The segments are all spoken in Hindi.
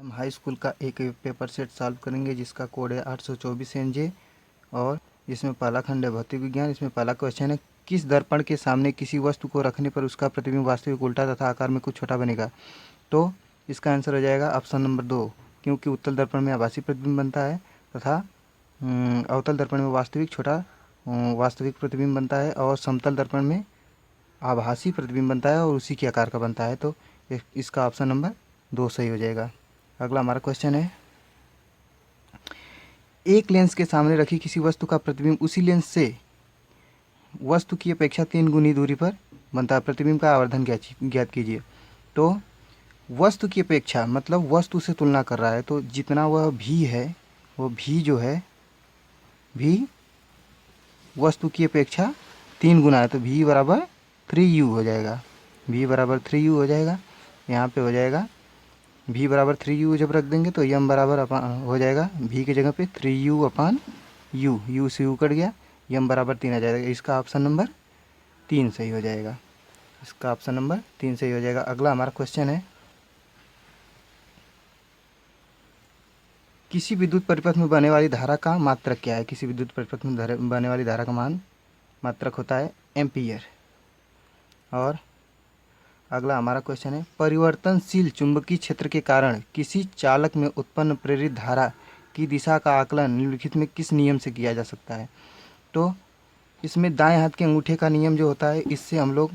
हम हाई स्कूल का एक पेपर सेट सॉल्व करेंगे जिसका कोड है 824 NJ और जिसमें पहला खंड है भौतिक विज्ञान। इसमें पहला क्वेश्चन है, किस दर्पण के सामने किसी वस्तु को रखने पर उसका प्रतिबिंब वास्तविक उल्टा तथा आकार में कुछ छोटा बनेगा। तो इसका आंसर हो जाएगा ऑप्शन नंबर 2, क्योंकि उत्तल दर्पण में आभासी प्रतिबिंब बनता है तथा अवतल दर्पण में वास्तविक प्रतिबिंब बनता है और समतल दर्पण में आभासी प्रतिबिंब बनता है और उसी के आकार का बनता है। तो इसका ऑप्शन नंबर 2 सही हो जाएगा। अगला हमारा क्वेश्चन है, एक लेंस के सामने रखी किसी वस्तु का प्रतिबिंब उसी लेंस से वस्तु की अपेक्षा 3 गुनी दूरी पर बनता है। प्रतिबिंब का आवर्धन ज्ञात कीजिए। तो वस्तु की अपेक्षा मतलब वस्तु से तुलना कर रहा है, तो जितना वह भी है वो भी जो है भी वस्तु की अपेक्षा 3 गुना है, तो v बराबर 3u हो जाएगा। v बराबर 3u हो जाएगा। यहाँ पे हो जाएगा v बराबर 3u जब रख देंगे तो m बराबर हो जाएगा v की जगह पे 3u अपान u, u से u कट गया, m बराबर 3 आ जाएगा। इसका ऑप्शन नंबर 3 सही हो जाएगा। इसका ऑप्शन नंबर 3 सही हो जाएगा। अगला हमारा क्वेश्चन है, किसी विद्युत परिपथ में बहने वाली धारा का मात्रक क्या है। किसी विद्युत परिपथ में बहने वाली धारा का मात्रक होता है एम्पियर। और अगला हमारा क्वेश्चन है, परिवर्तनशील चुंबकीय क्षेत्र के कारण किसी चालक में उत्पन्न प्रेरित धारा की दिशा का आकलन निम्नलिखित में किस नियम से किया जा सकता है। तो इसमें दाएं हाथ के अंगूठे का नियम जो होता है, इससे हम लोग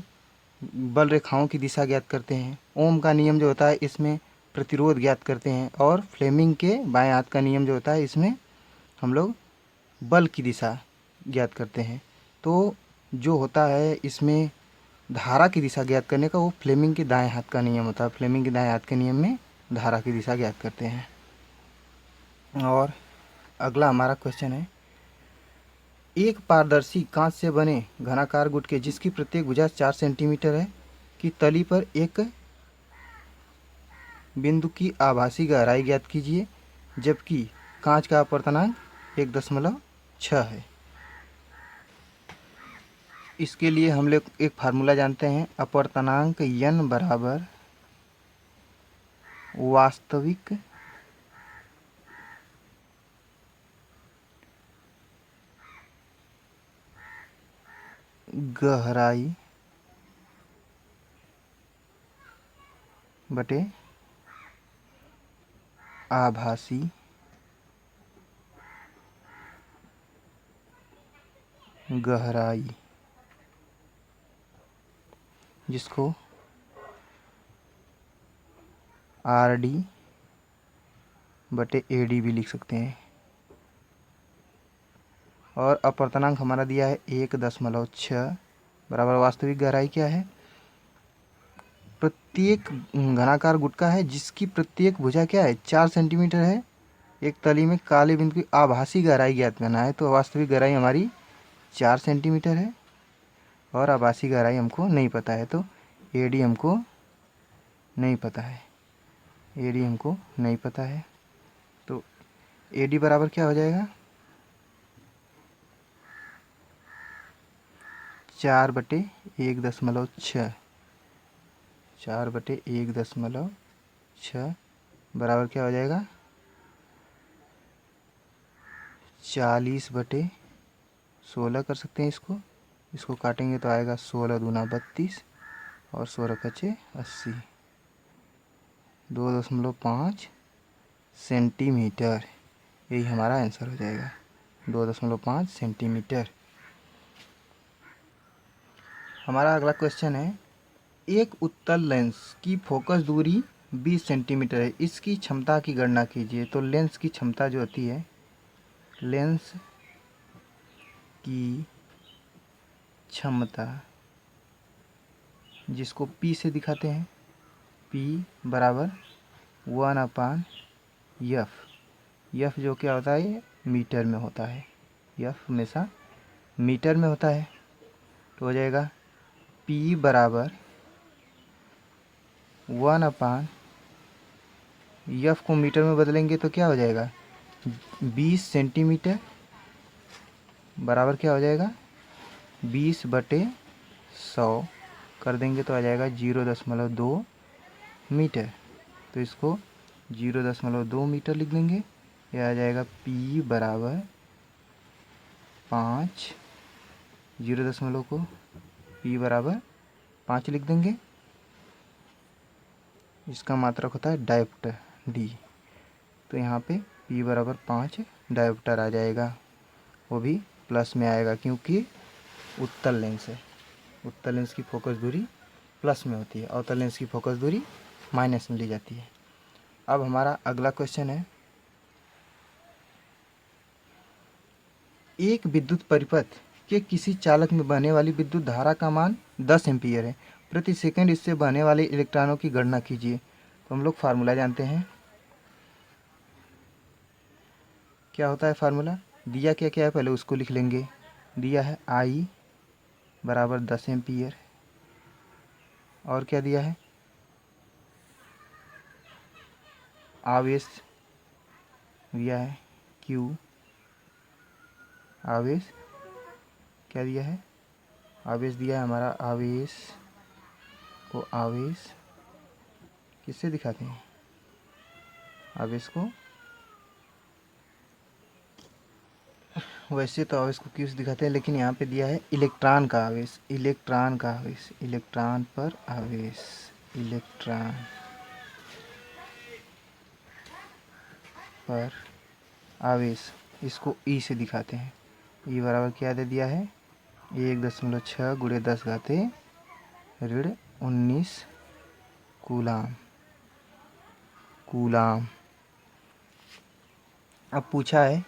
बल रेखाओं की दिशा ज्ञात करते हैं। ओम का नियम जो होता है इसमें प्रतिरोध ज्ञात करते हैं। और फ्लेमिंग के बाएं हाथ का नियम जो होता है इसमें हम लोग बल की दिशा ज्ञात करते हैं। तो जो होता है इसमें धारा की दिशा ज्ञात करने का, वो फ्लेमिंग के दाएं हाथ का नियम होता है। फ्लेमिंग के दाएं हाथ के नियम में धारा की दिशा ज्ञात करते हैं। और अगला हमारा क्वेश्चन है, एक पारदर्शी कांच से बने घनाकार गुटके जिसकी प्रत्येक भुजा 4 सेंटीमीटर है की तली पर एक बिंदु की आभासी गहराई ज्ञात कीजिए, जबकि कांच का अपवर्तनांक 1.6 है। इसके लिए हम लोग एक फार्मूला जानते हैं, अपवर्तनांक n बराबर वास्तविक गहराई बटे आभासी गहराई, जिसको RD बटे AD भी लिख सकते हैं। और अपवर्तनांक हमारा दिया है 1.6 बराबर वास्तविक गहराई क्या है, प्रत्येक घनाकार गुटका है जिसकी प्रत्येक भुजा क्या है 4 सेंटीमीटर है, एक तली में काले बिंदु की आभासी गहराई ज्ञात करना है। तो वास्तविक गहराई हमारी 4 सेंटीमीटर है और आभासी गहराई हमको नहीं पता है, तो AD हमको नहीं पता है। AD हमको नहीं पता है, तो AD बराबर क्या हो जाएगा 4/1.6, 4/1.6 बराबर क्या हो जाएगा 40/16 कर सकते हैं। इसको काटेंगे तो आएगा 16 दूना 32 और 16 पचे 80, 2.5 सेंटीमीटर। यही हमारा आंसर हो जाएगा 2.5 सेंटीमीटर। हमारा अगला क्वेश्चन है, एक उत्तल लेंस की फोकस दूरी 20 सेंटीमीटर है, इसकी क्षमता की गणना कीजिए। तो लेंस की क्षमता जो होती है, लेंस की क्षमता जिसको P से दिखाते हैं, P बराबर 1/f। F जो क्या होता है मीटर में होता है, F हमेशा मीटर में होता है। तो हो जाएगा P बराबर 1/f को मीटर में बदलेंगे तो क्या हो जाएगा 20 सेंटीमीटर बराबर क्या हो जाएगा 20/100 कर देंगे तो आ जाएगा 0.2 मीटर। तो इसको 0.2 मीटर लिख देंगे। यह आ जाएगा P बराबर 5, 0 को P बराबर 5 लिख देंगे। इसका मात्रक होता है डायोप्टर D। तो यहाँ पे P बराबर 5 डायोप्टर आ जाएगा, वो भी प्लस में आएगा क्योंकि उत्तल लेंस है। उत्तल लेंस की फोकस दूरी प्लस में होती है, अवतल लेंस की फोकस दूरी माइनस में ली जाती है। अब हमारा अगला क्वेश्चन है, एक विद्युत परिपथ के किसी चालक में बहने वाली विद्युत धारा का मान 10 एम्पीयर है। प्रति सेकंड इससे बहने वाले इलेक्ट्रॉनों की गणना कीजिए। तो हम लोग फार्मूला जानते हैं। क्या होता है फार्मूला? दिया क्या क्या है पहले उसको लिख लेंगे। दिया है I बराबर 10 एम्पीयर, और क्या दिया है? आवेश दिया है Q। आवेश क्या दिया है? आवेश दिया है हमारा। आवेश को आवेश किससे दिखाते हैं? आवेश को वैसे तो आवेश को Q से दिखाते हैं, लेकिन यहाँ पे दिया है इलेक्ट्रॉन का आवेश। इलेक्ट्रॉन का आवेश, इलेक्ट्रॉन पर आवेश, इलेक्ट्रॉन पर आवेश, इसको E से दिखाते हैं। E बराबर क्या दे दिया है? 1.6 गुणे 10 घाते ऋण 19 कूलाम। कूलाम। अब पूछा है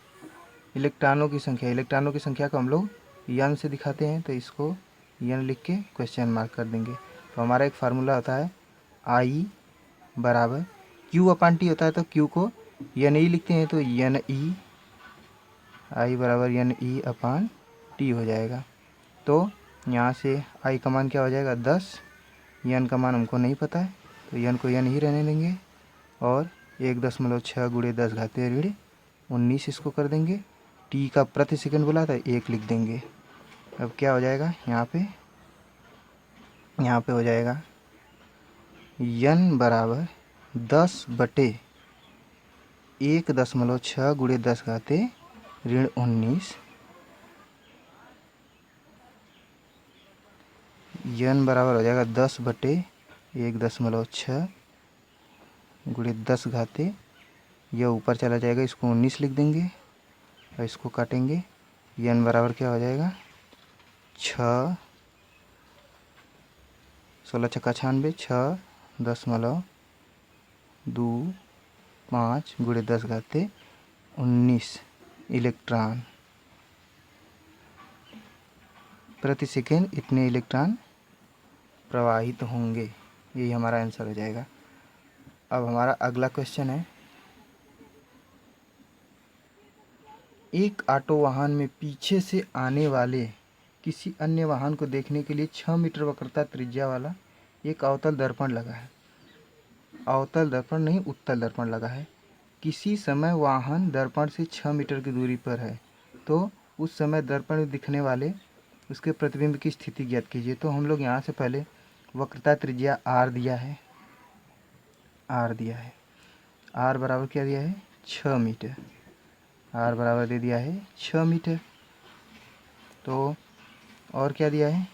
इलेक्ट्रॉनों की संख्या। इलेक्ट्रॉनों की संख्या को हम लोग n से दिखाते हैं, तो इसको n लिख के क्वेश्चन मार्क कर देंगे। तो हमारा एक फार्मूला होता है I बराबर Q/T होता है, तो Q को NE लिखते हैं, तो NE I बराबर NE/T हो जाएगा। तो यहाँ से I का मान क्या हो जाएगा? 10। n का मान हमको नहीं पता है, तो n को n ही रहने देंगे, और 1.6 गुणे 10 घाते ऋण 19 इसको कर देंगे। T का प्रति सेकंड बोला था, 1 लिख देंगे। अब क्या हो जाएगा यहाँ पे हो जाएगा n बराबर 10/1.6 गुणे 10 घाते ऋण 19। n बराबर हो जाएगा 10/1.6 गुणे 10 घाते, यह ऊपर चला जाएगा, इसको 19 लिख देंगे और इसको काटेंगे। n बराबर क्या हो जाएगा? 6 16 छक्का 96, 6.25 गुणे 10 घाते 19 इलेक्ट्रॉन प्रति सेकेंड, इतने इलेक्ट्रॉन प्रवाहित होंगे। यही हमारा आंसर हो जाएगा। अब हमारा अगला क्वेश्चन है, एक ऑटो वाहन में पीछे से आने वाले किसी अन्य वाहन को देखने के लिए 6 मीटर वक्रता त्रिज्या वाला एक अवतल दर्पण लगा है। अवतल दर्पण नहीं, उत्तल दर्पण लगा है। किसी समय वाहन दर्पण से 6 मीटर की दूरी पर है, तो उस समय दर्पण में दिखने वाले उसके प्रतिबिंब की स्थिति ज्ञात कीजिए। तो हम लोग यहाँ से पहले वक्रता त्रिज्या R दिया है। R दिया है। R बराबर क्या दिया है? 6 मीटर। R बराबर दे दिया है 6 मीटर। तो और क्या दिया है?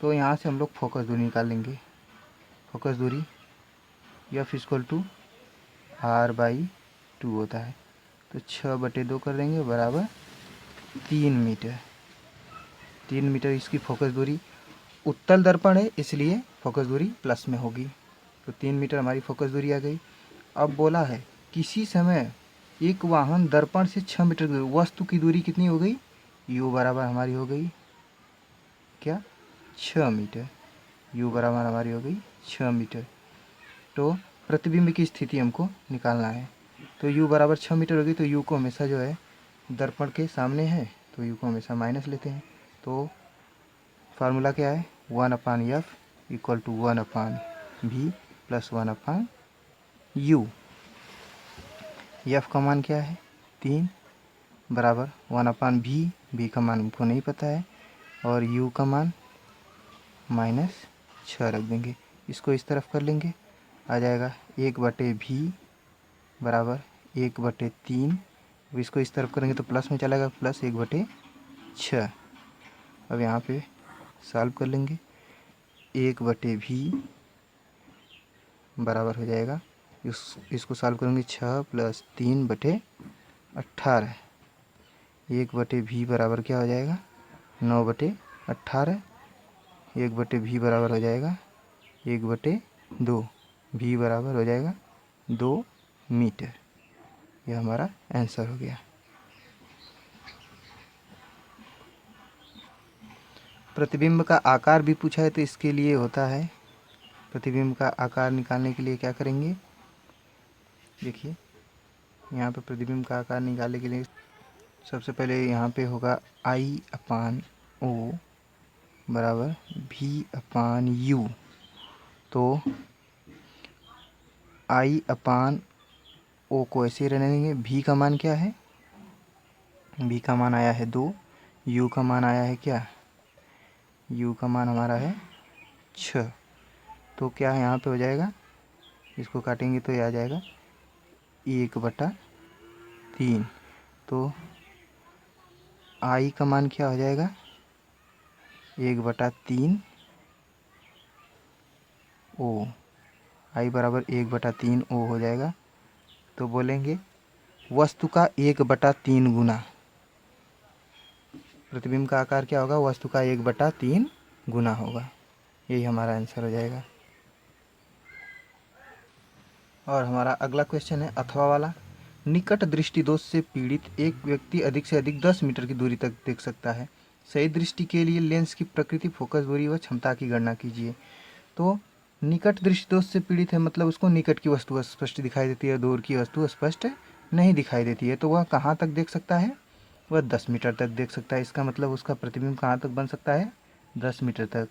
तो यहाँ से हम लोग फोकस दूरी निकाल लेंगे। फोकस दूरी F = R/2 होता है, तो 6/2 कर देंगे बराबर 3 मीटर। 3 मीटर इसकी फोकस दूरी। उत्तल दर्पण है इसलिए फोकस दूरी प्लस में होगी, तो 3 मीटर हमारी फोकस दूरी आ गई। अब बोला है किसी समय एक वाहन दर्पण से 6 मीटर दूर, वस्तु की दूरी कितनी हो गई? U बराबर हमारी हो गई क्या? 6 मीटर। U बराबर हमारी हो गई 6 मीटर। तो प्रतिबिंब की स्थिति हमको निकालना है, तो U बराबर 6 मीटर होगी, तो U को हमेशा जो है दर्पण के सामने है, तो U को हमेशा माइनस लेते हैं। तो फार्मूला क्या है? 1/F = 1/V + 1/U। F का मान क्या है? 3 बराबर 1/V। V का मान हमको नहीं पता है, और U का मान -6 रख देंगे। इसको इस तरफ कर लेंगे, आ जाएगा 1/v बराबर 1/3। अब इसको इस तरफ करेंगे तो प्लस में चलेगा, प्लस 1/6। अब यहाँ पे सॉल्व कर लेंगे। 1/v बराबर हो जाएगा, इसको सॉल्व करेंगे 6 + 3/18। 1/v बराबर क्या हो जाएगा 9/18। 1/v बराबर हो जाएगा 1/2। v बराबर हो जाएगा 2 मीटर। यह हमारा आंसर हो गया। प्रतिबिंब का आकार भी पूछा है तो इसके लिए होता है, प्रतिबिंब का आकार निकालने के लिए क्या करेंगे, देखिए यहाँ पे प्रतिबिंब का आकार निकालने के लिए सबसे पहले यहाँ पे होगा I/O बराबर V/U। तो I/O को ऐसे रहने देंगे। V का मान क्या है, V का मान आया है 2, U का मान आया है क्या, U का मान हमारा है 6। तो क्या यहाँ पे हो जाएगा, इसको काटेंगे तो ये आ जाएगा 1/3। तो I का मान क्या हो जाएगा 1/3 O। I बराबर 1/3 O हो जाएगा। तो बोलेंगे वस्तु का 1/3 गुना, प्रतिबिंब का आकार क्या होगा, वस्तु का 1/3 गुना होगा। यही हमारा आंसर हो जाएगा। और हमारा अगला क्वेश्चन है अथवा वाला। निकट दृष्टि दोष से पीड़ित एक व्यक्ति अधिक से अधिक 10 मीटर की दूरी तक देख सकता है। सही दृष्टि के लिए लेंस की प्रकृति, फोकस दूरी व क्षमता की गणना कीजिए। तो निकट दृष्टि दोष से पीड़ित है मतलब उसको निकट की वस्तु स्पष्ट दिखाई देती है, दूर की वस्तु स्पष्ट नहीं दिखाई देती है। तो वह कहाँ तक देख सकता है, वह 10 मीटर तक देख सकता है। इसका मतलब उसका प्रतिबिंब कहाँ तक बन सकता है, 10 मीटर तक।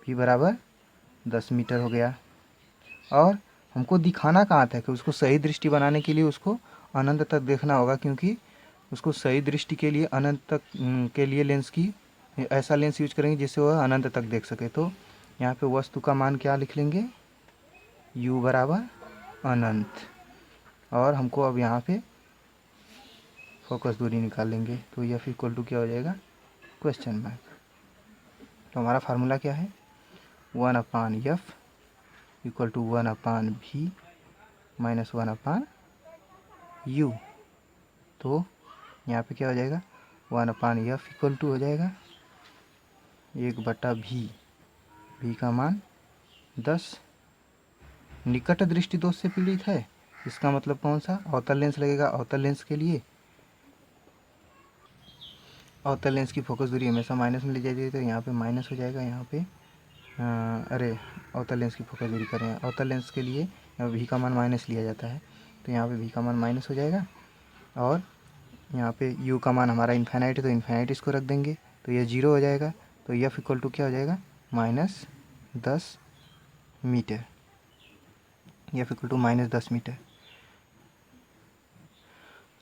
v बराबर 10 मीटर हो गया। और हमको दिखाना कहाँ था कि उसको सही दृष्टि बनाने के लिए उसको अनंत तक देखना होगा, क्योंकि उसको सही दृष्टि के लिए अनंत तक के लिए लेंस की ऐसा लेंस यूज करेंगे जिससे वह अनंत तक देख सके। तो यहाँ पे वस्तु का मान क्या लिख लेंगे, u बराबर अनंत। और हमको अब यहाँ पे फोकस दूरी निकाल लेंगे। तो F इक्वल टू क्या हो जाएगा, क्वेश्चन मार्क। तो हमारा फार्मूला क्या है, 1/F equal to 1/V minus 1/U। तो यहाँ पे क्या हो जाएगा, 1/F इक्वल टू हो जाएगा 1/V। V का मान 10। निकट दृष्टि दोष से पीड़ित है, इसका मतलब कौन सा, अवतल लेंस लगेगा। अवतल लेंस के लिए अवतल लेंस की फोकस दूरी हमेशा माइनस में ले जाती है, तो यहाँ पे माइनस हो जाएगा। यहाँ पे अरे अवतल लेंस की फोकस दूरी करें, अवतल लेंस के लिए v का मान माइनस लिया जाता है, तो यहाँ पे v का मान माइनस हो जाएगा। और यहाँ पे u का मान हमारा इन्फाइनाइट है, तो इन्फाइनाइट इसको रख देंगे, तो यह 0 हो जाएगा। तो F इक्वल टू क्या हो जाएगा, -10 metre. F equal to -10 metre.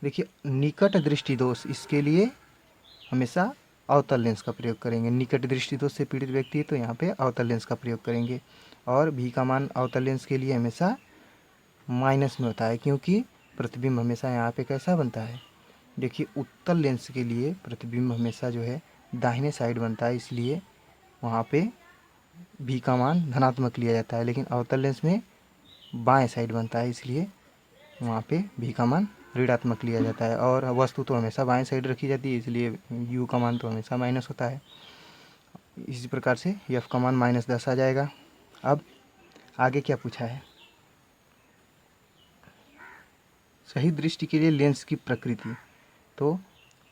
देखिए निकट दृष्टि दोष, इसके लिए हमेशा अवतल लेंस का प्रयोग करेंगे। निकट दृष्टि दोष से पीड़ित व्यक्ति है तो यहाँ पे अवतल लेंस का प्रयोग करेंगे। और v का मान अवतल लेंस के लिए हमेशा माइनस में होता है, क्योंकि प्रतिबिंब हमेशा यहाँ पे कैसा बनता है, देखिए उत्तल लेंस के लिए प्रतिबिंब हमेशा जो है दाहिने साइड बनता है, इसलिए वहाँ पे v का मान धनात्मक लिया जाता है। लेकिन अवतल लेंस में बाएं साइड बनता है, इसलिए वहाँ पे v का मान ऋणात्मक लिया जाता है। और वस्तु तो हमेशा बाएं साइड रखी जाती है, इसलिए u का मान तो हमेशा माइनस होता है। इसी प्रकार से f का मान -10 आ जाएगा। अब आगे क्या पूछा है, सही दृष्टि के लिए लेंस की प्रकृति। तो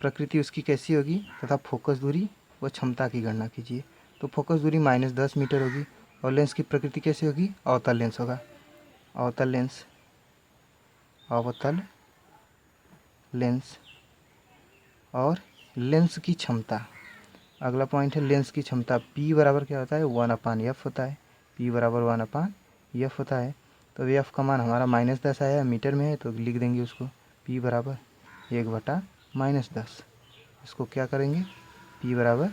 प्रकृति उसकी कैसी होगी तथा फोकस दूरी व क्षमता की गणना कीजिए। तो फोकस दूरी -10 मीटर होगी और लेंस की प्रकृति कैसी होगी, अवतल लेंस होगा। अवतल लेंस, अवतल लेंस। और लेंस की क्षमता, अगला पॉइंट है लेंस की क्षमता। P बराबर क्या होता है, 1/F होता है। P बराबर 1/F होता है। तो F का मान हमारा -10 आया, मीटर में है तो लिख देंगे उसको P बराबर 1/-10। इसको क्या करेंगे, P बराबर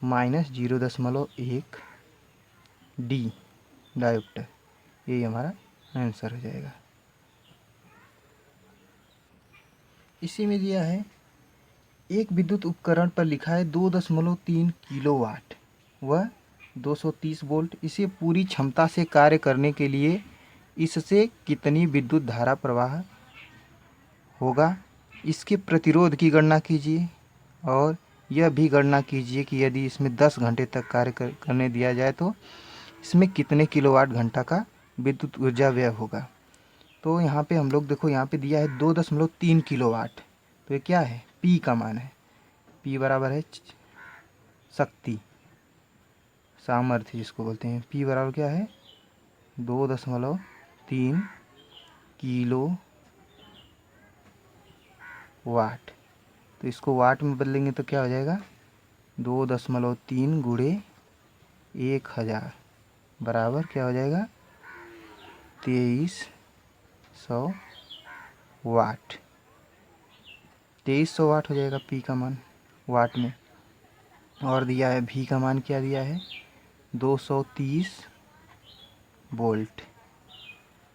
-0.1 D डायोप्टर यही हमारा आंसर हो जाएगा। इसी में दिया है एक विद्युत उपकरण पर लिखा है 2.3 किलोवाट व 230 वोल्ट। इसे पूरी क्षमता से कार्य करने के लिए इससे कितनी विद्युत धारा प्रवाह होगा। इसके प्रतिरोध की गणना कीजिए और यह भी गणना कीजिए कि यदि इसमें 10 घंटे तक कार्य करने दिया जाए तो इसमें कितने किलोवाट घंटा का विद्युत ऊर्जा व्यय होगा। तो यहाँ पे हम लोग देखो, यहाँ पे दिया है 2.3 किलोवाट, तो ये क्या है, P का मान है। P बराबर है शक्ति, सामर्थ्य जिसको बोलते हैं। P बराबर क्या है, 2.3 किलो वाट। तो इसको वाट में बदलेंगे तो क्या हो जाएगा, 2.3 गुणे 1000 बराबर क्या हो जाएगा, 2300 वाट। 2300 वाट हो जाएगा P का मान वाट में। और दिया है V का मान, क्या दिया है, 230 वोल्ट।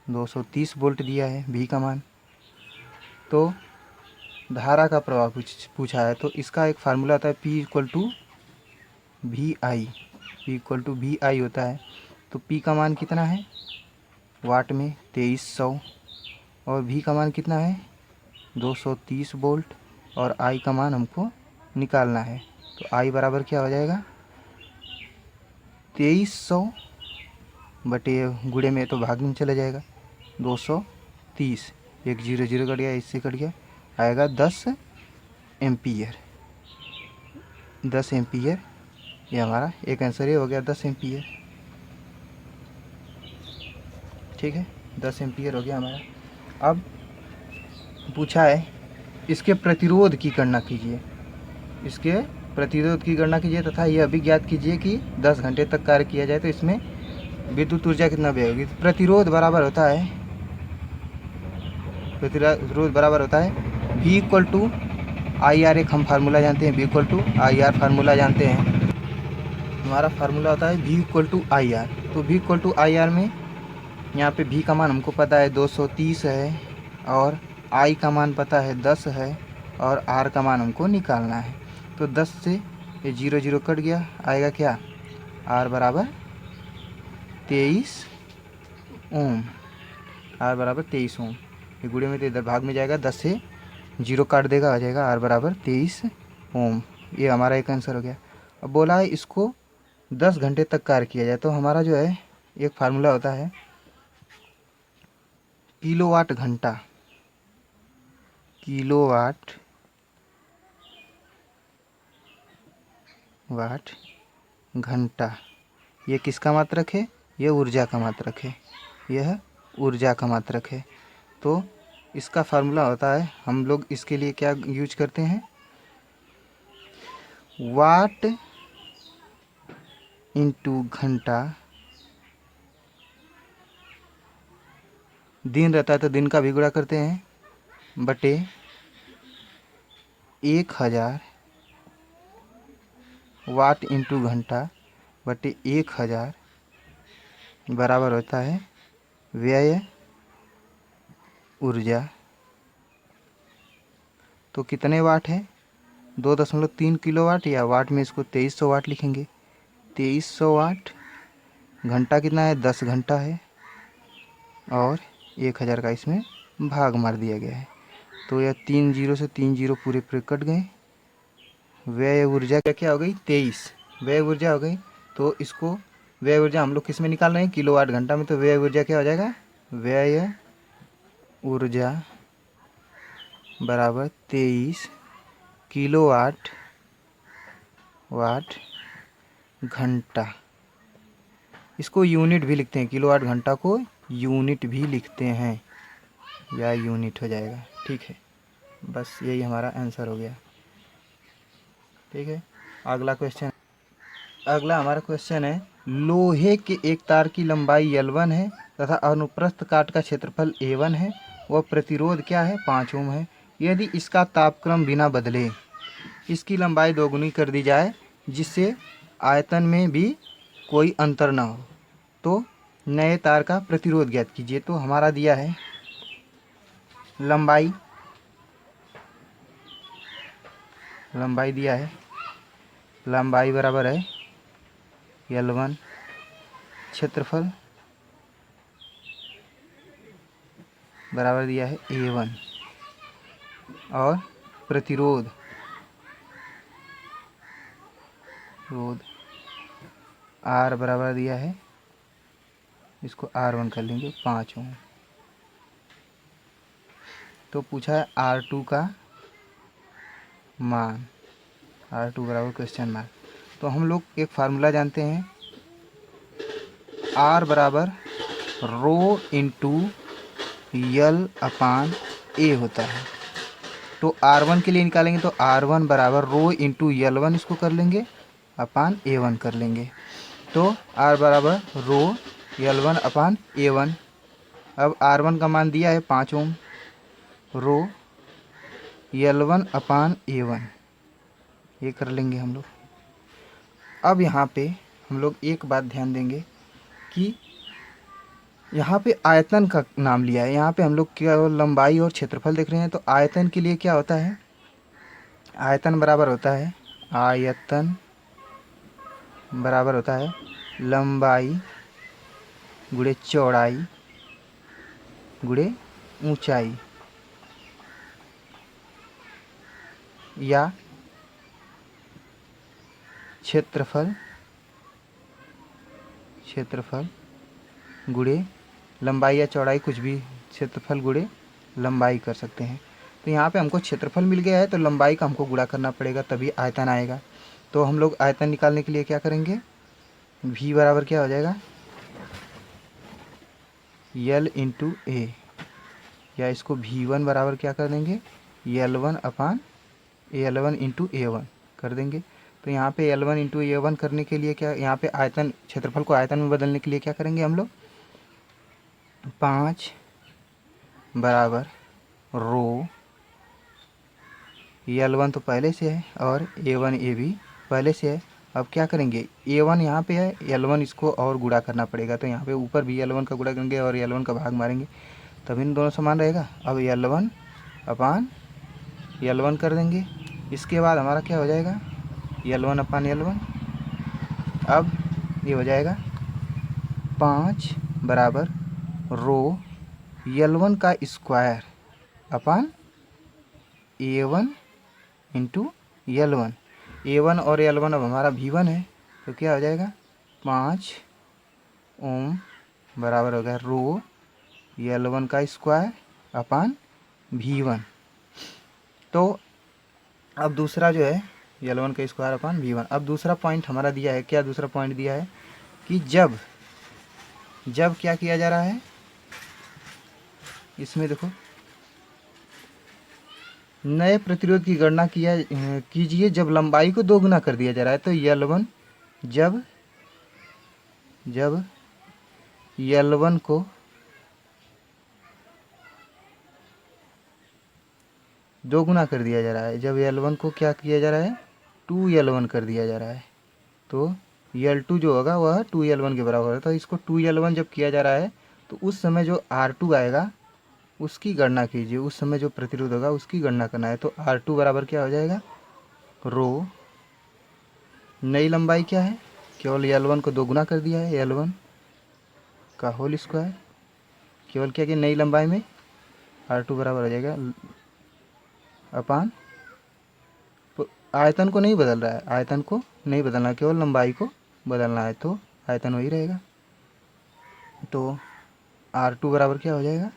230 वोल्ट दिया है V का मान। तो धारा का प्रवाह पूछा है, तो इसका एक फार्मूला आता है P equal to V I. P equal to V I होता है। तो P का मान कितना है वाट में, 2300, और V का मान कितना है, 230 वोल्ट, और I का मान हमको निकालना है। तो I बराबर क्या हो जाएगा, 2300 बटे गुणे में तो भाग में चला जाएगा, 230, एक 0 0 कट गया, इससे कट गया, आएगा 10 एम्पियर। 10 एम्पियर ये हमारा एक आंसर ये हो गया, 10 एम्पियर। ठीक है, 10 एम्पियर हो गया हमारा। अब पूछा है इसके प्रतिरोध की गणना कीजिए। इसके प्रतिरोध की गणना कीजिए तथा यह भी ज्ञात कीजिए कि 10 घंटे तक कार्य किया जाए तो इसमें विद्युत ऊर्जा कितना व्यय होगी। प्रतिरोध बराबर होता है, प्रतिरोध बराबर होता है V equal to I R. एक हम फार्मूला जानते हैं, V equal to I R formula जानते हैं। हमारा फार्मूला होता है V equal to I R. तो V equal to I R में यहाँ पे V का मान हमको पता है 230 है, और I का मान पता है 10 है, और R का मान हमको निकालना है। तो 10 से ये 0 0 कट गया, आएगा क्या, R बराबर 23 ओम। R बराबर 23 ओम। ये गुणे में तो इधर भाग में जाएगा, 10 से 0 काट देगा, आ जाएगा R बराबर 23 ओम। ये हमारा एक आंसर हो गया। अब बोला है इसको 10 घंटे तक कार्य किया जाए, तो हमारा जो है एक फार्मूला होता है किलोवाट घंटा। किलोवाट घंटा, ये किसका मात्रक है, यह ऊर्जा का मात्रक है, यह ऊर्जा का मात्रक है। तो इसका फार्मूला होता है, हम लोग इसके लिए क्या यूज करते हैं, वाट इंटू घंटा। दिन रहता है तो दिन का भी गुणा करते हैं, बटे 1000 वाट इंटू घंटा बटे 1000 बराबर होता है व्यय ऊर्जा। तो कितने वाट है, 2.3 किलोवाट, या वाट में इसको 2300 वाट लिखेंगे। 2300 वाट, घंटा कितना है, 10 घंटा है, और 1000 का इसमें भाग मार दिया गया है। तो यह 3 0 से 3 0 पूरे पूरे कट गए। व्यय ऊर्जा क्या हो गई, 23 व्यय ऊर्जा हो गई। तो इसको व्यय ऊर्जा हम लोग किस में निकाल रहे हैं, किलोवाट घंटा में। तो व्यय ऊर्जा क्या हो जाएगा, व्यय ऊर्जा बराबर 23 किलोवाट घंटा। इसको यूनिट भी लिखते हैं, किलोवाट घंटा को यूनिट भी लिखते हैं, या यूनिट हो जाएगा। ठीक है, बस यही हमारा आंसर हो गया। ठीक है, अगला क्वेश्चन। अगला हमारा क्वेश्चन है, लोहे के एक तार की लंबाई L1 है तथा अनुप्रस्थ काट का क्षेत्रफल A1 है, वह प्रतिरोध क्या है, 5 ओम है। यदि इसका तापक्रम बिना बदले इसकी लंबाई दोगुनी कर दी जाए जिससे आयतन में भी कोई अंतर ना हो, तो नए तार का प्रतिरोध ज्ञात कीजिए। तो हमारा दिया है लंबाई, लंबाई दिया है, लंबाई बराबर है L1, क्षेत्रफल बराबर दिया है A1 और प्रतिरोध रोध R बराबर दिया है, इसको R1 कर लेंगे 5 ओम। तो पूछा है R2 का मान, R2 बराबर क्वेश्चन मार्क। तो हम लोग एक फार्मूला जानते हैं, R बराबर रो इंटू यल अपान ए होता है। तो R1 के लिए निकालेंगे तो R1 बराबर रो इंटू L1 इसको कर लेंगे अपान A1 कर लेंगे। तो R बराबर रो L1 अपान A1। अब R1 का मान दिया है 5 ओम, रो L1 अपान A1 ये कर लेंगे हम लोग। अब यहाँ पे हम लोग एक बात ध्यान देंगे कि यहाँ पे आयतन का नाम लिया है, यहाँ पे हम लोग क्या लंबाई और क्षेत्रफल देख रहे हैं। तो आयतन के लिए क्या होता है, आयतन बराबर होता है, आयतन बराबर होता है लंबाई गुणे चौड़ाई गुणे ऊंचाई, या क्षेत्रफल गुणे लंबाई या चौड़ाई, कुछ भी क्षेत्रफल गुणे लंबाई कर सकते हैं। तो यहाँ पे हमको क्षेत्रफल मिल गया है तो लंबाई का हमको गुणा करना पड़ेगा तभी आयतन आएगा। तो हम लोग आयतन निकालने के लिए क्या करेंगे, V बराबर क्या हो जाएगा L इंटू ए, या इसको V1 बराबर क्या कर देंगे L1 अपान L1 इंटू A1 कर देंगे। तो यहाँ पे L1 इंटू A1 करने के लिए क्या, यहाँ पे आयतन क्षेत्रफल को आयतन में बदलने के लिए क्या करेंगे हम लोग, 5 बराबर रो L1 तो पहले से है और A1 ए भी पहले से है। अब क्या करेंगे, A1 यहाँ पे है, L1 इसको और गुणा करना पड़ेगा। तो यहाँ पे ऊपर भी L1 का गुणा करेंगे और L1 का भाग मारेंगे तभी इन दोनों समान रहेगा। अब L1 अपान L1 कर देंगे। इसके बाद हमारा क्या हो जाएगा L1 अपान L1। अब ये हो जाएगा 5 बराबर रो L1 का square upon A1 into L1। A1 और L1 अब हमारा V1 है तो क्या हो जाएगा 5 ओम बराबर हो गया रो L1 का स्क्वायर अपान V1। तो अब दूसरा जो है L1 का स्क्वायर अपान V1। अब दूसरा पॉइंट हमारा दिया है, क्या दूसरा पॉइंट दिया है कि जब क्या किया जा रहा है, इसमें देखो नए प्रतिरोध की गणना कीजिए जब लंबाई को दोगुना कर दिया जा रहा है। तो L1 जब L1 को दोगुना कर दिया जा रहा है, जब L1 को क्या किया जा रहा है 2L1 कर दिया जा रहा है, तो L2 जो होगा वह 2L1 के बराबर है। तो इसको 2L1 जब किया जा रहा है तो उस समय जो R2 आएगा उसकी गणना कीजिए, उस समय जो प्रतिरोध होगा उसकी गणना करना है। तो R2 बराबर क्या हो जाएगा रो, नई लंबाई क्या है, केवल L1 को दोगुना कर दिया है L1 का होल स्क्वायर, केवल क्या कि नई लंबाई में R2 बराबर हो जाएगा अपान, आयतन को नहीं बदल रहा है, आयतन को नहीं बदलना, केवल लंबाई को बदलना है तो आयतन वही रहेगा। तो R2 बराबर क्या हो जाएगा,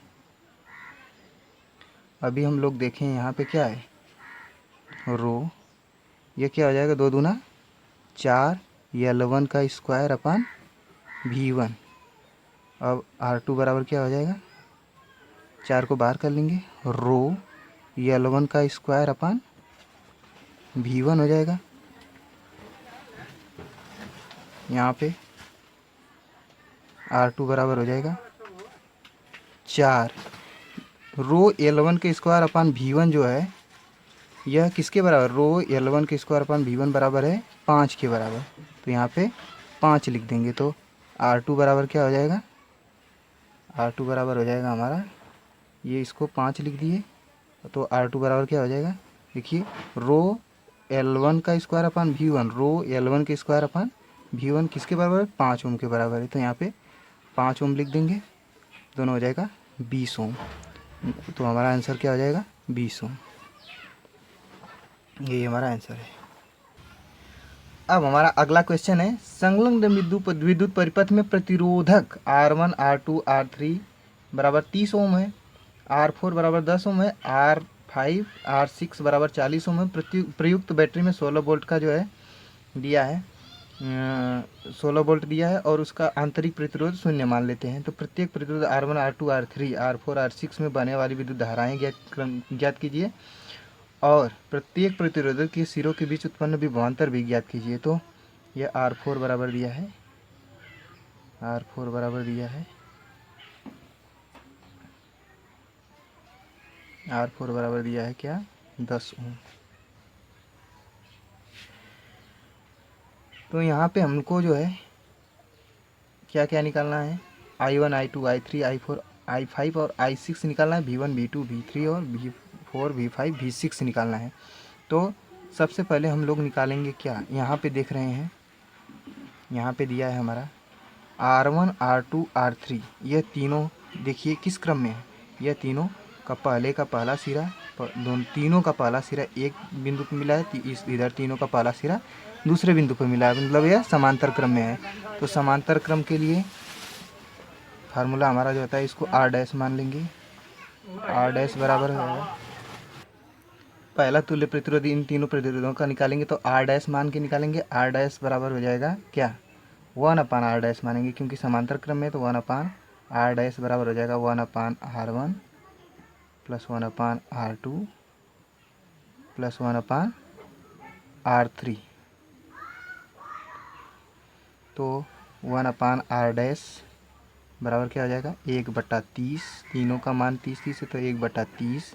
अभी हम लोग देखें यहाँ पे क्या है रो, ये क्या हो जाएगा 2 दूना 4 L1 का स्क्वायर अपान V1। अब R2 बराबर क्या हो जाएगा, 4 को बाहर कर लेंगे, रो L1 का स्क्वायर अपान V1 हो जाएगा। यहाँ पे R2 बराबर हो जाएगा 4 रो L1 के स्क्वायर अपान V1 जो है यह किसके बराबर, रो L1 के स्क्वायर अपान V1 बराबर है 5 के बराबर। तो यहाँ पे 5 लिख देंगे। तो R2 बराबर क्या हो जाएगा R2 बराबर हो जाएगा हमारा, ये इसको 5 लिख दिए, तो R2 बराबर क्या हो जाएगा, देखिए रो L1 का स्क्वायर अपन V1, रो L1 के स्क्वायर अपन V1 किसके बराबर है, 5 ओम के बराबर है। तो यहाँ पे 5 ओम लिख देंगे, दोनों हो जाएगा 20 ओम। तो हमारा आंसर क्या हो जाएगा, 20 ओम। यही हमारा आंसर है। अब हमारा अगला क्वेश्चन है, संलग्न विद्युत परिपथ में प्रतिरोधक R1 R2 R3 बराबर 30 ओम है, R4 बराबर 10 ओम है, R5 R6 बराबर 40 ओम है। प्रयुक्त बैटरी में 16 वोल्ट का जो है दिया है, 16 वोल्ट दिया है और उसका आंतरिक प्रतिरोध 0 मान लेते हैं। तो प्रत्येक प्रतिरोध R1 R2 R3 R4 R6 में बहने वाली विद्युत धाराएं ज्ञात कीजिए और प्रत्येक प्रतिरोधक के सिरों के बीच उत्पन्न विभवांतर भी ज्ञात कीजिए। तो यह R4 बराबर दिया है, R4 बराबर दिया है, R4 बराबर दिया है क्या, 10 ओम। तो यहाँ पे हमको जो है क्या क्या निकालना है, I1 I2 I3 I4 I5 और I6 निकालना है, V1 V2 V3 और V4 V5 V6 निकालना है। तो सबसे पहले हम लोग निकालेंगे क्या, यहाँ पे देख रहे हैं, यहाँ पे दिया है हमारा R1 R2 R3, ये तीनों देखिए किस क्रम में है, यह तीनों का पहले का पहला सिरा, तीनों का पहला सिरा एक बिंदु पर मिला है, इस इधर तीनों का पहला सिरा दूसरे बिंदु पर मिला है, मतलब यह समांतर क्रम में है। तो समांतर क्रम के लिए फार्मूला हमारा जो होता है, इसको R डैश मान लेंगे, R डैश बराबर है, पहला तुल्य प्रतिरोध इन तीनों प्रतिरोधों का निकालेंगे तो R डैश मान के निकालेंगे, R डैश बराबर हो जाएगा क्या, 1/R डैश मानेंगे क्योंकि समांतर क्रम में, तो 1/R डैश बराबर हो जाएगा 1/R1 plus 1/R2 plus 1/R3। तो 1/R डैश बराबर क्या हो जाएगा, 1/30, तीनों का मान 30 है तो 1/30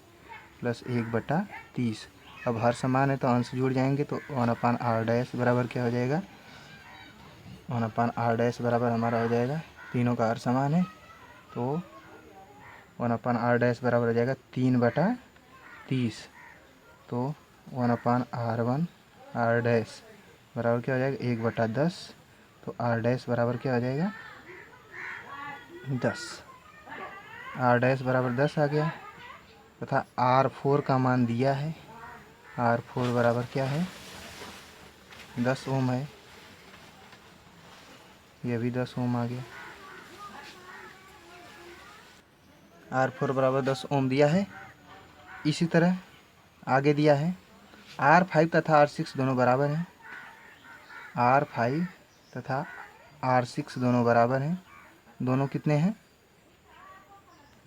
प्लस 1/30। अब हर समान है तो अंश जुड़ जाएंगे, तो 1/R डैश बराबर क्या हो जाएगा, 1/R डैश बराबर हमारा हो जाएगा, तीनों का हर समान है तो 1/R डैश बराबर हो जाएगा 3/30। तो 1/R1 R डैश बराबर क्या हो जाएगा, 1/10। तो R डैश बराबर क्या हो जाएगा, 10। R डैश बराबर 10 आ गया तथा R4 का मान दिया है, R4 बराबर क्या है, 10 ओम है, यह भी 10 ओम आ गया। R4 बराबर 10 ओम दिया है। इसी तरह आगे दिया है R5 तथा R6 दोनों बराबर हैं, R5 तथा R6 दोनों बराबर हैं, दोनों कितने हैं,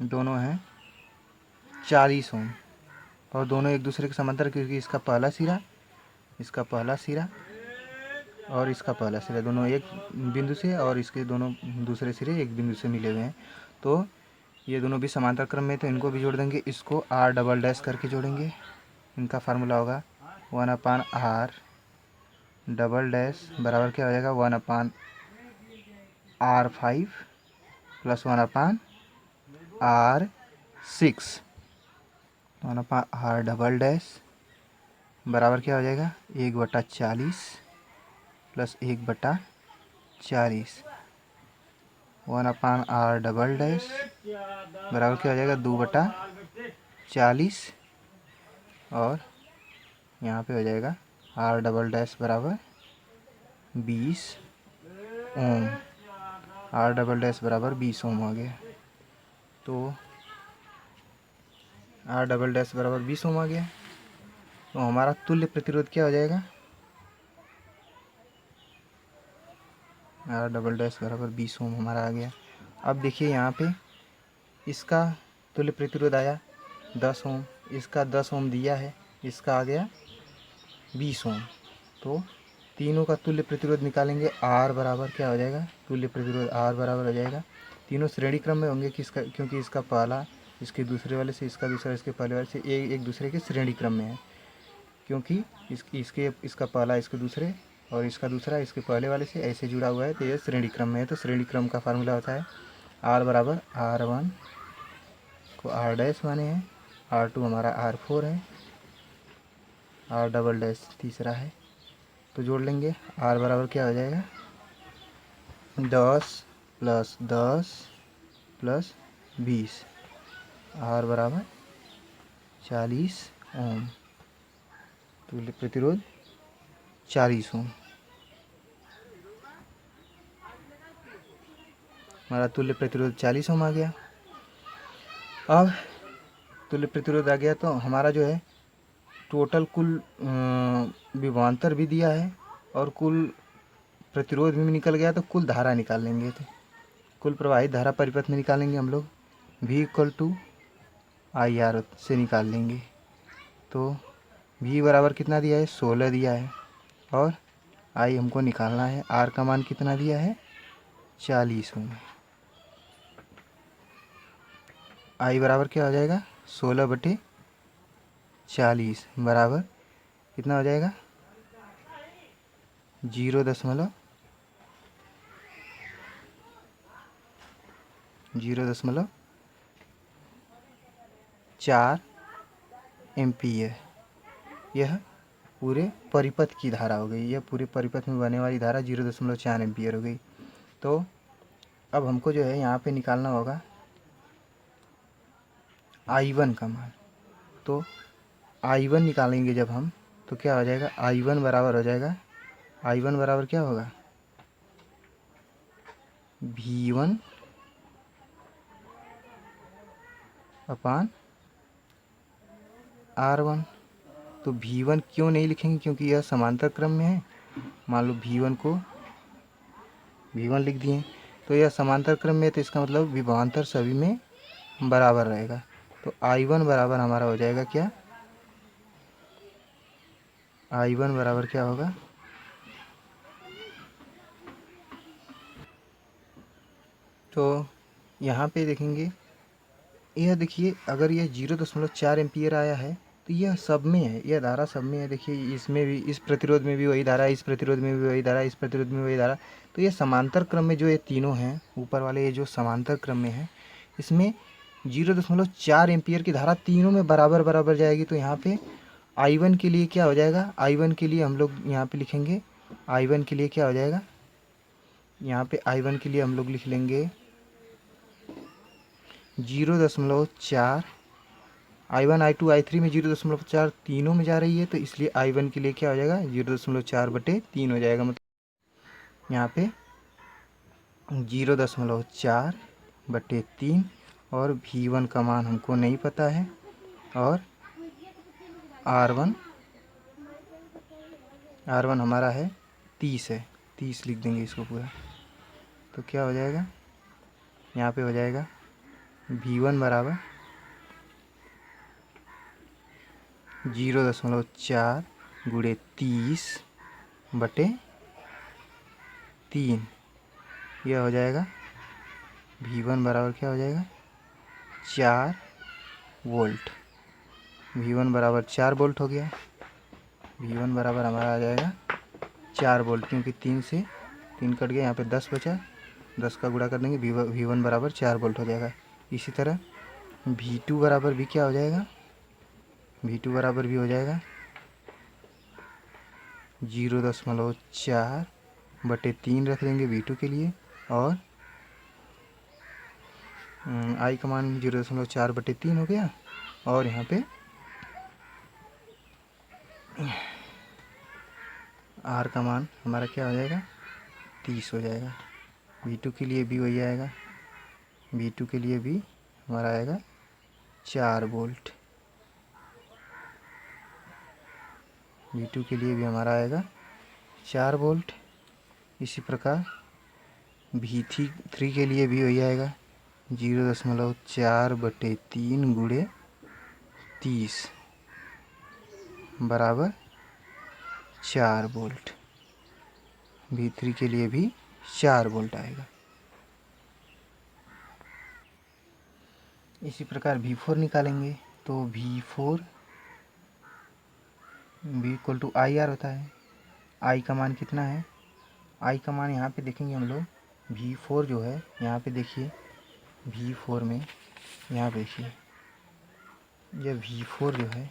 दोनों हैं 40 ओम और दोनों एक दूसरे के समांतर, क्योंकि इसका पहला सिरा, इसका पहला सिरा और इसका पहला सिरा दोनों एक बिंदु से और इसके दोनों दूसरे सिरे एक बिंदु से मिले हुए हैं। तो ये दोनों भी समांतर क्रम में, तो इनको भी जोड़ देंगे, इसको R डबल डैश करके जोड़ेंगे। इनका फार्मूला होगा 1/R डबल डैश बराबर क्या हो जाएगा, 1/R5 plus 1/R6। 1/R double dash बराबर क्या हो जाएगा, 1/40 प्लस 1/40। 1/R डबल डैश बराबर क्या हो जाएगा, 2/40 और यहाँ पे हो जाएगा R डबल डैश बराबर 20 ओम। R डबल डैश बराबर 20 ओम आ गया। तो R डबल डैश बराबर 20 ओम आ गया, तो हमारा तुल्य प्रतिरोध क्या हो जाएगा, R डबल डैश बराबर 20 ओम हमारा आ गया। अब देखिए यहाँ पे इसका तुल्य प्रतिरोध आया 10 ओम, इसका 10 ओम दिया है, इसका आ गया 20 ओम। तो तीनों का तुल्य प्रतिरोध निकालेंगे, R बराबर क्या हो जाएगा, तुल्य प्रतिरोध R बराबर हो जाएगा, तीनों श्रेणी क्रम में होंगे किसका, क्योंकि इसका पहला इसके दूसरे वाले से, इसका दूसरा इसके पहले वाले से, एक दूसरे के श्रेणी क्रम में है, क्योंकि इसका पहला इसके दूसरे और इसका दूसरा इसके पहले वाले से ऐसे जुड़ा हुआ है, तो ये श्रेणी क्रम में है। तो श्रेणी क्रम का फार्मूला होता है आर बराबर R1 को R डैश माने हैं, R2 हमारा R4 है, R डबल डैश तीसरा है। तो जोड़ लेंगे। R बराबर क्या हो जाएगा 10 प्लस 10 प्लस 20, R बराबर 40 ओम। तुल्य प्रतिरोध 40 ओम। हमारा तुल्य प्रतिरोध 40 ओम आ गया। अब तुल्य प्रतिरोध आ गया तो हमारा जो है टोटल कुल विभवांतर भी दिया है और कुल प्रतिरोध भी निकल गया, तो कुल धारा निकाल लेंगे। तो कुल प्रवाहित धारा परिपथ में निकालेंगे हम लोग, V इक्वल टू IR से निकाल लेंगे। तो V बराबर कितना दिया है 16 दिया है और I हमको निकालना है, R का मान कितना दिया है 40 ओम। I बराबर क्या हो जाएगा 16/40 बराबर कितना हो जाएगा 0.4 एम्पीयर। यह पूरे परिपथ की धारा हो गई, यह पूरे परिपथ में बहने वाली धारा 0.4 एम्पीयर हो गई। तो अब हमको जो है यहाँ पे निकालना होगा I1 का मान। तो I1 निकालेंगे जब हम, तो क्या हो जाएगा I1 बराबर हो जाएगा, I1 बराबर क्या होगा V1 अपान R1। तो V1 क्यों नहीं लिखेंगे, क्योंकि यह समांतर क्रम में है। मान लो V1 को V1 लिख दिए, तो यह समांतर क्रम में है, तो इसका मतलब विभवांतर सभी में बराबर रहेगा। तो I1 बराबर हमारा हो जाएगा क्या, I1 बराबर क्या होगा तो यहाँ पे देखेंगे, यह देखिए अगर यह 0.4 एम्पीयर आया है तो यह सब में है, यह धारा सब में है। देखिए इसमें भी, इस प्रतिरोध में भी वही धारा, इस प्रतिरोध में भी वही धारा, इस प्रतिरोध में वही धारा। तो ये समांतर क्रम में जो ये तीनों हैं ऊपर वाले, ये जो समांतर क्रम में है, इसमें 0.4 एम्पीयर की धारा तीनों में बराबर बराबर जाएगी। तो यहाँ पे I1 के लिए क्या हो जाएगा, I1 के लिए हम लोग यहाँ पे लिखेंगे, I1 के लिए क्या हो जाएगा, यहाँ पे I1 के लिए हम लोग लिख लेंगे 0.4। I1 I2 I3 में 0.4 तीनों में जा रही है, तो इसलिए I1 के लिए क्या हो जाएगा 0.4/3 हो जाएगा। मतलब यहाँ पे 0.4/3 और V1 का मान हमको नहीं पता है और R1 हमारा है 30 है, 30 लिख देंगे इसको पूरा। तो क्या हो जाएगा यहाँ पे हो जाएगा V1 बराबर 0.4 गुणे 30/3। यह हो जाएगा V1 बराबर क्या हो जाएगा 4 वोल्ट। V1 बराबर 4 वोल्ट हो गया। V1 बराबर हमारा आ जाएगा 4 वोल्ट, क्योंकि 3 से 3 कट गया, यहाँ पे 10 बचा, 10 का गुणा कर देंगे, V1 बराबर 4 वोल्ट हो जाएगा। इसी तरह V2 बराबर भी क्या हो जाएगा, V2 बराबर भी हो जाएगा 0.4/3 रख देंगे V2 के लिए और I का मान 0.4/3 हो गया और यहाँ पे R का मान हमारा क्या हो जाएगा 30 हो जाएगा। V2 के लिए भी वही आएगा, V2 के लिए भी हमारा आएगा 4 वोल्ट। V2 के लिए भी हमारा आएगा 4 वोल्ट। इसी प्रकार V3 के लिए भी वही आएगा 0.4/3 गुणे 30 बराबर 4 वोल्ट। V3 के लिए भी 4 वोल्ट आएगा। इसी प्रकार V4 निकालेंगे, तो V4 V equal to IR होता है। I का मान कितना है, I का मान यहाँ पे देखेंगे हम लोग, V4 जो है यहाँ पे देखिए V4 में यहाँ देखिए, यह V4 जो है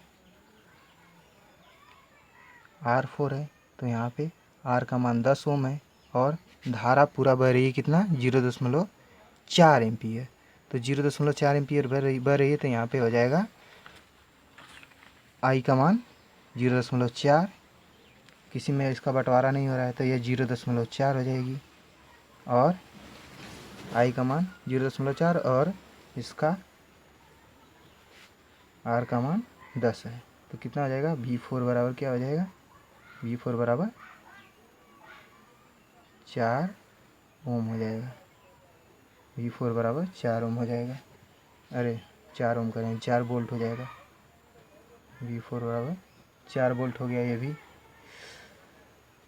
R4 है, तो यहाँ पे R का मान 10 ओम है और धारा पूरा बह रही है कितना, 0.4 एम्पियर। तो 0.4 एम्पियर बह रही है, तो यहाँ पे हो जाएगा I का मान 0.4, किसी में इसका बंटवारा नहीं हो रहा है तो यह 0.4 हो जाएगी, और I का मान 0.4 और इसका R का मान 10 है, तो कितना हो जाएगा, V4 बराबर क्या हो जाएगा, V4 बराबर 4 ओम हो जाएगा। V4 बराबर 4 ओम हो जाएगा, अरे 4 ओम करें 4 वोल्ट हो जाएगा। V4 बराबर 4 वोल्ट हो गया ये भी।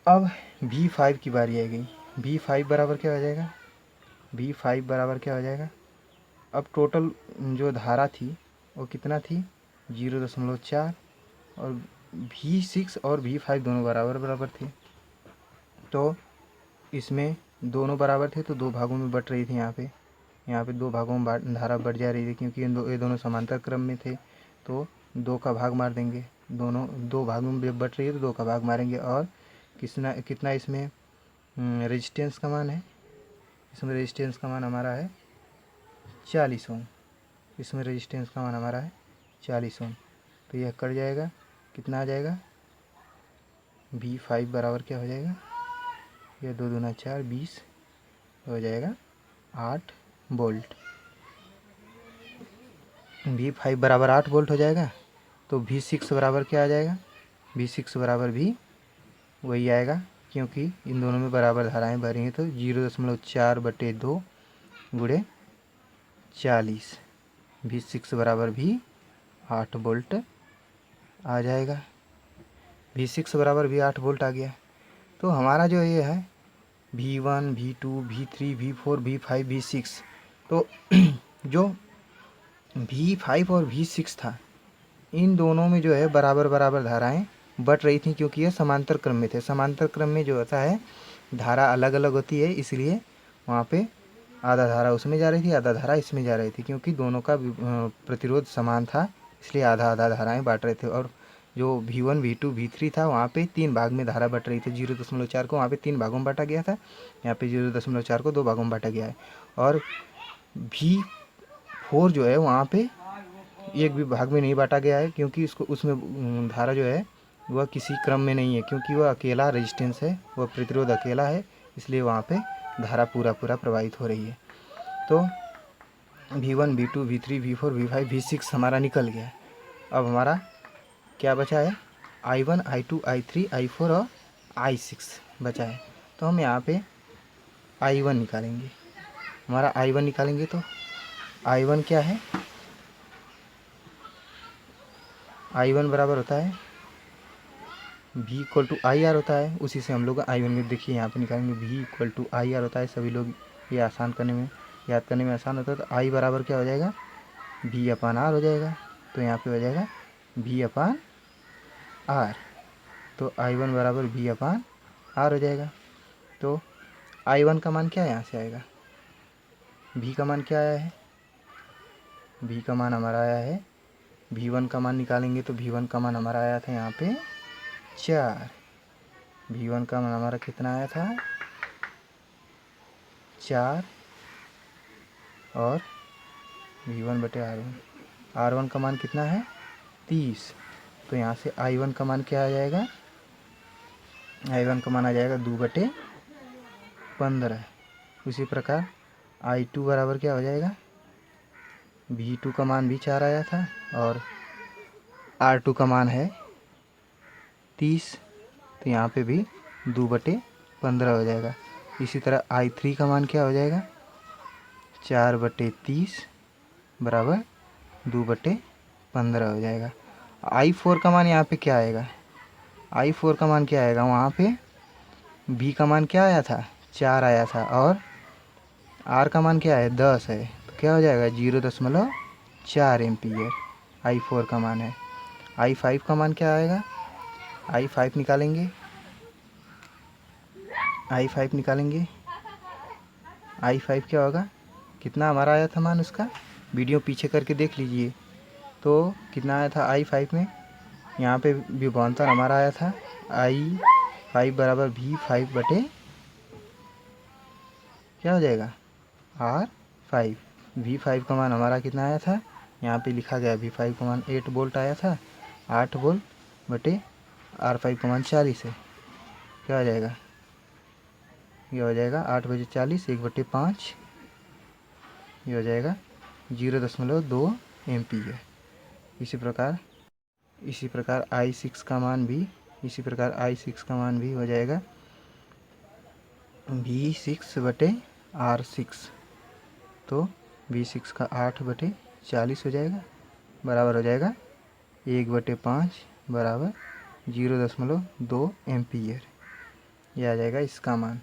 अब V5 की बारी आ गई। V5 बराबर क्या हो जाएगा, V5 बराबर क्या हो जाएगा, अब टोटल जो धारा थी वो कितना थी, 0.4, और V6 और V5 दोनों बराबर बराबर थे, तो इसमें दोनों बराबर थे तो दो भागों में बट रही थी। यहाँ पे दो भागों में धारा बढ़ जा रही थी, क्योंकि ये दोनों समांतर क्रम में थे, तो दो का भाग मार देंगे, दोनों दो भागों में बट रही है तो दो का भाग मारेंगे। और कितना इसमें रेजिस्टेंस का मान है, इसमें रेजिस्टेंस का मान हमारा है 40 ओम, इसमें रेजिस्टेंस का मान हमारा है 40 ओम, तो यह कट जाएगा, कितना आ जाएगा, V5 बराबर क्या हो जाएगा, यह 2 दूना 4 20 हो जाएगा 8 वोल्ट। V5 बराबर 8 वोल्ट हो जाएगा, तो V6 बराबर क्या आ जाएगा, V6 बराबर भी वही आएगा, क्योंकि इन दोनों में बराबर धाराएं भरी हैं, तो 0.4/2 गुणे 40, V6 बराबर भी 8 वोल्ट आ जाएगा। V6 बराबर भी 8 वोल्ट आ गया। तो हमारा जो ये है V1, V2, V3, V4, V5, V6, तो जो V5 और V6 था, इन दोनों में जो है बराबर बराबर धाराएं बट रही थी, क्योंकि ये समांतर क्रम में थे। समांतर क्रम में जो होता है धारा अलग अलग होती है, इसलिए वहाँ पे आधा धारा उसमें जा रही थी, आधा धारा इसमें जा रही थी, क्योंकि दोनों का प्रतिरोध समान था, इसलिए आधा आधा धाराएं बांट रहे थे। और जो V1, V2, V3 था, वहाँ पे 3 भाग में धारा बट रही थी। 0.4 को वहाँ पे 3 भागों में बांटा गया था, यहाँ पे 0.4 को 2 भागों में बांटा गया है। और V4 जो है वहाँ पे एक भी भाग में नहीं बांटा गया है, क्योंकि उसमें धारा जो है वह किसी क्रम में नहीं है, क्योंकि वह अकेला रेजिस्टेंस है, वह प्रतिरोध अकेला है, इसलिए वहाँ पे धारा पूरा प्रवाहित हो रही है। तो V1, V2, V3, V4, V5, V6 हमारा निकल गया। अब हमारा क्या बचा है, I1, I2, I3, I4 और I6 बचा है। तो हम यहाँ पे I1 निकालेंगे। हमारा I1 निकालेंगे तो I1 क्या है, I1 बराबर होता है V equal to I R होता है, उसी से हम लोग I1 में देखिए यहाँ पे निकालेंगे, V equal to I R होता है। सभी लोग ये आसान करने में, याद करने में आसान होता है। तो I बराबर क्या हो जाएगा, V/R हो जाएगा। तो यहाँ पे हो जाएगा V/R, तो I1 बराबर V/R हो जाएगा। तो I1 का मान क्या यहाँ से आएगा, V का मान क्या आया है, V का मान हमारा आया है, V1 का मान निकालेंगे तो V1 का मान हमारा आया था यहाँ पे 4, V1 का मान हमारा कितना आया था 4, और V1/R1, R1 का मान कितना है 30। तो यहाँ से I1 का मान क्या आ जाएगा, I1 का मान आ जाएगा 2/15। उसी प्रकार I2 बराबर क्या हो जाएगा, V2 का मान भी 4 आया था, और R2 का मान है 30, तो यहाँ पे भी 2/15 हो जाएगा। इसी तरह I3 का मान क्या हो जाएगा, 4/30 बराबर 2/15 हो जाएगा। I4 का मान यहाँ पे क्या आएगा, I4 का मान क्या आएगा, वहाँ पे V का मान क्या आया था 4 आया था, और R का मान क्या है 10 है, तो क्या हो जाएगा 0.4 एम्पियर I4 का मान है। I5 का मान क्या आएगा, I5 निकालेंगे, I5 क्या होगा, कितना हमारा आया था मान उसका, वीडियो पीछे करके देख लीजिए। तो कितना आया था I5 में, यहाँ पे विभवांतर हमारा आया था I5 बराबर V5 बटे क्या हो जाएगा R5। V5 का मान हमारा कितना आया था, यहाँ पे लिखा गया V5 का मान 8 वोल्ट आया था, 8 वोल्ट बटे R5 का मान 40 है। क्या हो जाएगा, ये हो जाएगा 8 बजे 40, 1/5, ये हो जाएगा 0.2 एम्पीयर। इसी प्रकार I6 का मान भी हो जाएगा V6 बटे R6। तो V6 का 8/40 हो जाएगा, बराबर हो जाएगा 1/5 बराबर 0.2 एम्पीयर। यह आ जाएगा इसका मान।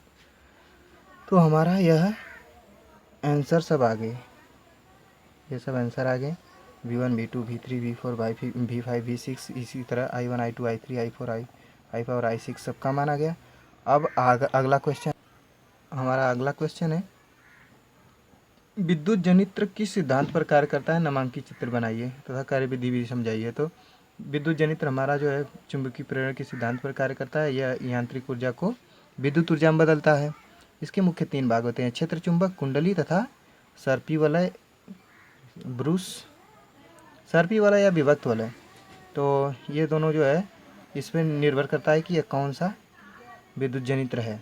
तो हमारा यह आंसर सब आ गए, ये सब आंसर आ गए। V1 V2 V3 V4 V5 V6, इसी तरह I1 I2 I3 I4 I5 और I6 सबका मान आ गया। अब अगला क्वेश्चन है विद्युत जनित्र किस सिद्धांत पर कार्य करता है, नामांकित चित्र बनाइए तथा कार्यविधि भी समझाइए। तो विद्युत जनित्र हमारा जो है चुंबकीय प्रेरण के सिद्धांत पर कार्य करता है। यह यांत्रिक ऊर्जा को विद्युत ऊर्जा में बदलता है। इसके मुख्य 3 भाग होते हैं, क्षेत्र चुंबक, कुंडली तथा सर्पी वलय, ब्रूस, सर्पी वलय या विभक्त वलय। तो ये दोनों जो है इस पर निर्भर करता है कि यह कौन सा विद्युत जनित्र है।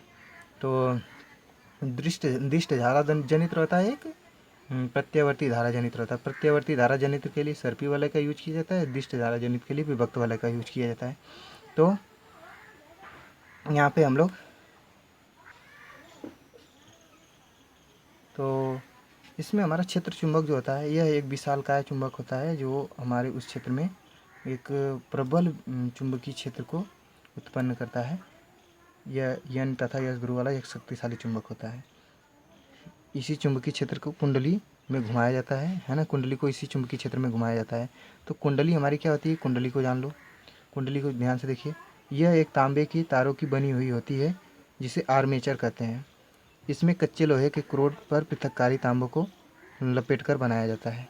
तो दिष्ट धारा जनित्र होता है, एक प्रत्यावर्ती धारा जनित्र होता है। प्रत्यावर्ती धारा जनित्र के लिए सर्पी वलय का यूज किया जाता है, दिष्ट धारा जनित्र के लिए विभक्त वलय का यूज किया जाता है। तो यहाँ पे हम लोग तो इसमें हमारा क्षेत्र चुंबक जो होता है यह एक विशालकाय चुंबक होता है जो हमारे उस क्षेत्र में एक प्रबल चुंबकीय क्षेत्र को उत्पन्न करता है। यह N तथा S ध्रुव वाला एक शक्तिशाली चुंबक होता है। इसी चुंबकीय क्षेत्र को कुंडली में घुमाया जाता है ना, कुंडली को इसी चुंबकीय क्षेत्र में घुमाया जाता है। तो कुंडली हमारी क्या होती है, कुंडली को जान लो। कुंडली को ध्यान से देखिए, यह एक तांबे की तारों की बनी हुई होती है जिसे आर्मेचर कहते हैं। इसमें कच्चे लोहे के क्रोड पर पृथककारी तांबों को लपेटकर बनाया जाता है।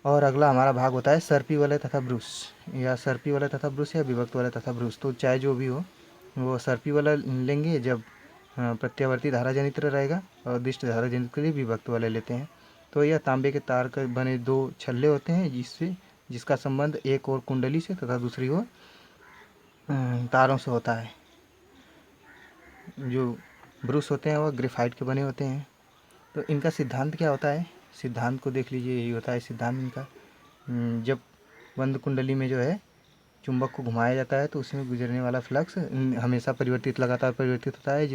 और अगला हमारा भाग होता है सर्पी वलय तथा ब्रूस, या सर्पी वलय तथा ब्रूस या विभक्त वलय तथा ब्रूस। तो चाहे जो भी हो, वो सर्पी वलय लेंगे जब प्रत्यावर्ती धारा जनित्र रहेगा, और दिष्ट धारा जनित्र के लिए विभक्त वलय लेते हैं। तो यह तांबे के तार के बने 2 छल्ले होते हैं जिसका संबंध एक और कुंडली से तथा दूसरी ओर तारों से होता है। जो ब्रूस होते हैं वह ग्रेफाइट के बने होते हैं। तो इनका सिद्धांत क्या होता है, सिद्धांत को देख लीजिए, यही होता है सिद्धांत इनका। जब बंद कुंडली में जो है चुंबक को घुमाया जाता है तो उसमें गुजरने वाला फ्लक्स हमेशा लगातार परिवर्तित होता है,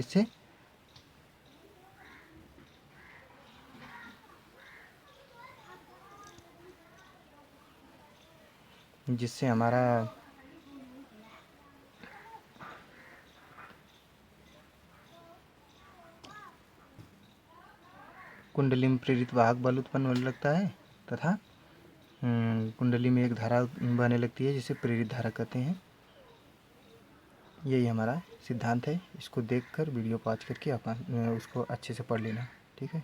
जिससे हमारा कुंडली में प्रेरित वाहक बल उत्पन्न होने लगता है तथा कुंडली में एक धारा बहने लगती है जिसे प्रेरित धारा कहते हैं। यही हमारा सिद्धांत है। इसको देखकर वीडियो पॉज करके अपन उसको अच्छे से पढ़ लेना, ठीक है।